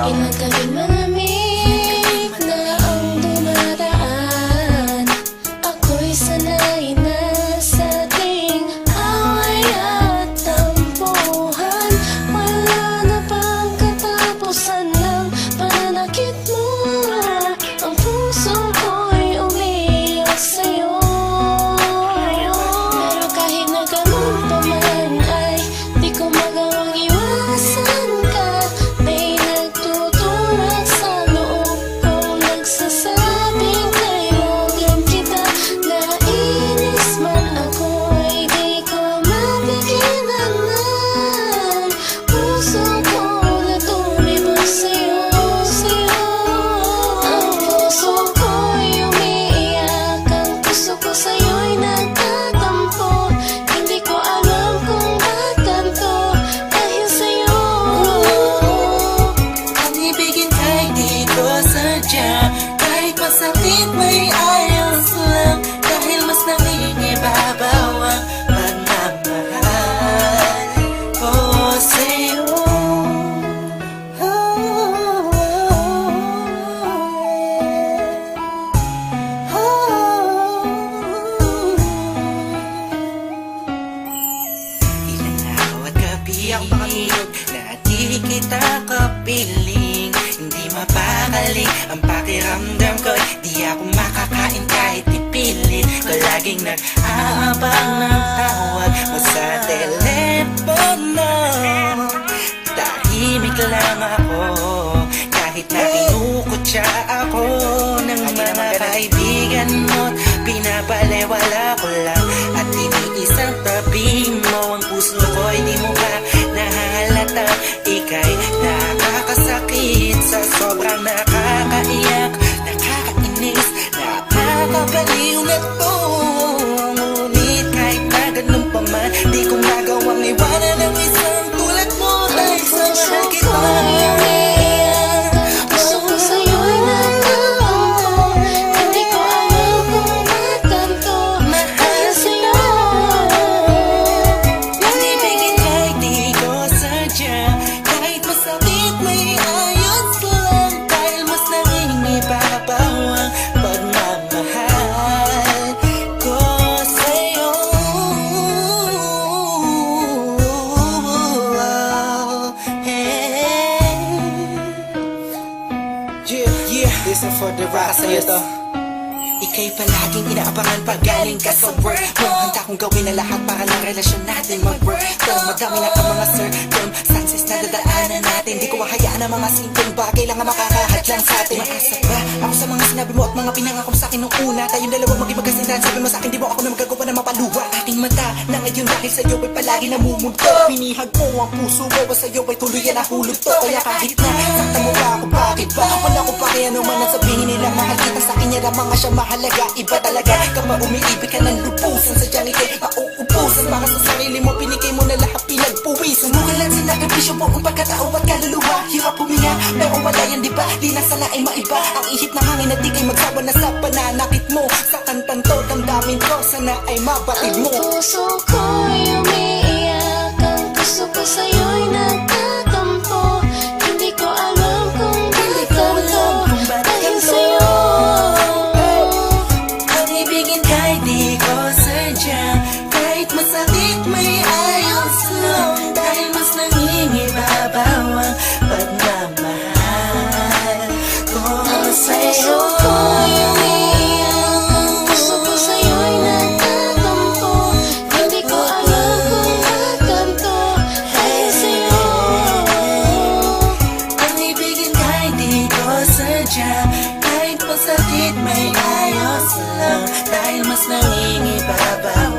Ilang gabing malamig na ang dumadaan. Ako'y sanay na sa ating away at tampuhan. Wala na bang katapusan ng pananakit mo? Ang puso ko'y umiiyak sa'yo. Pero kahit na ganun pa man ay di ko magawang iwasan ka. May nagtutulak sa loob kong nagsasabing kailangan kita. Nainis man ako ay di ko mapigilan ng puso ko na tumibok sa'yo. Ang puso ko'y umiiyak, ang puso ko sa'yo'y nagtatampo. Hindi ko alam kung ba't ganito dahil sa'yo. Ang ibigin ay di ko sadya, kahit masakit may ayos lang. Dahil mas nangingibabaw ang pagmamahal ko sa'yo. Ilang araw at gabi ang pangilog na di kita kapiling. Hindi mapakali ang pakiramdam ko, di ako makakain kahit ipilit ko. Laging nag-aabang ng tawag mo sa telepono. Tahimik lang ako kahit na kinukutya ako ng mga kaibigan mo. Pinapalewala ko lang at iniisang tabi mo. Ang puso ko'y di mo ba nahalata? Ika'y nakakasakit sa sobrang nakakaiyak, nakakainis, nakakabaliw na to. Ngunit kahit na ganun pa man, di ko magawang iwanan ang isang tulad mo. Dahil sa mahal kita. Puso ko sa'yo'y nagtatampo. Hindi ko alam kung ba't ganito dahil sa'yo. Ang ibigin ay di ko sadya, kahit masakit may ayos lang. Dahil mas nangingibabaw ang pagmamahal ko sa'yo. Yeah, listen for the rock sa'yo to. Ika'y palaging inaabangan pag galing ka sa work mo. Handa kong gawin na lahat para lang relasyon natin mag-work. Pero madami na ang mga circumstances na dadaanan natin. Di ko mahayaan ang mga simpleng bagay lang ang makakahadlang sa atin. Maasa ba ako sa mga sinabi mo at mga pinangako mo sa akin nung una? Tayong dalawa maging magkasintahan. Sabi mo sa akin di mo ako na magagawa na mapaluwa. Aking mata na ngayon dahil sa'yo ay palagi namumulto. Pinihag mo ang puso ko at sa'yo ay tuluyan na hulog to. Kaya kahit na sakta mo ba ako, bakit ba? Wala ko pa kaya naman ang sabihin nila. Mahal kita sa akin, yan ang mga siya mahalaga. Iba talaga kapag umiibig ka ng lupusan. Sadyang ikay mauubusan. Para sa sarili mo, pinigay mo na lahat pinagpuwisan. Sumugalan sinakripisyo mo ang pagkatao at kaluluwa. Hirap huminga, pero wala yan diba? Di na sana ay maiba ang ihip ng hangin at di kay magsawa na sa pananakit mo. Sa kantang to, damdamin ko, sana ay mabatid mo. Ang puso ko'y umiiyak, ang puso ko sa'yo'y nagtatampo. Hindi ko alam kung ba't ganito dahil sa'yo. Ang ibigin kahit di ko sadya, kahit masakit may ayos lang. Dahil mas nangingibabaw ang pagmamahal ko sa'yo. Puso ko'y umiiyak, ang puso ko sa'yo'y nagtatampo. Hindi ko alam kung ba't ganito dahil sa'yo. Ang ibigin kahit di ko sadya, kahit masakit may ayos lang. Dahil mas nangingibabaw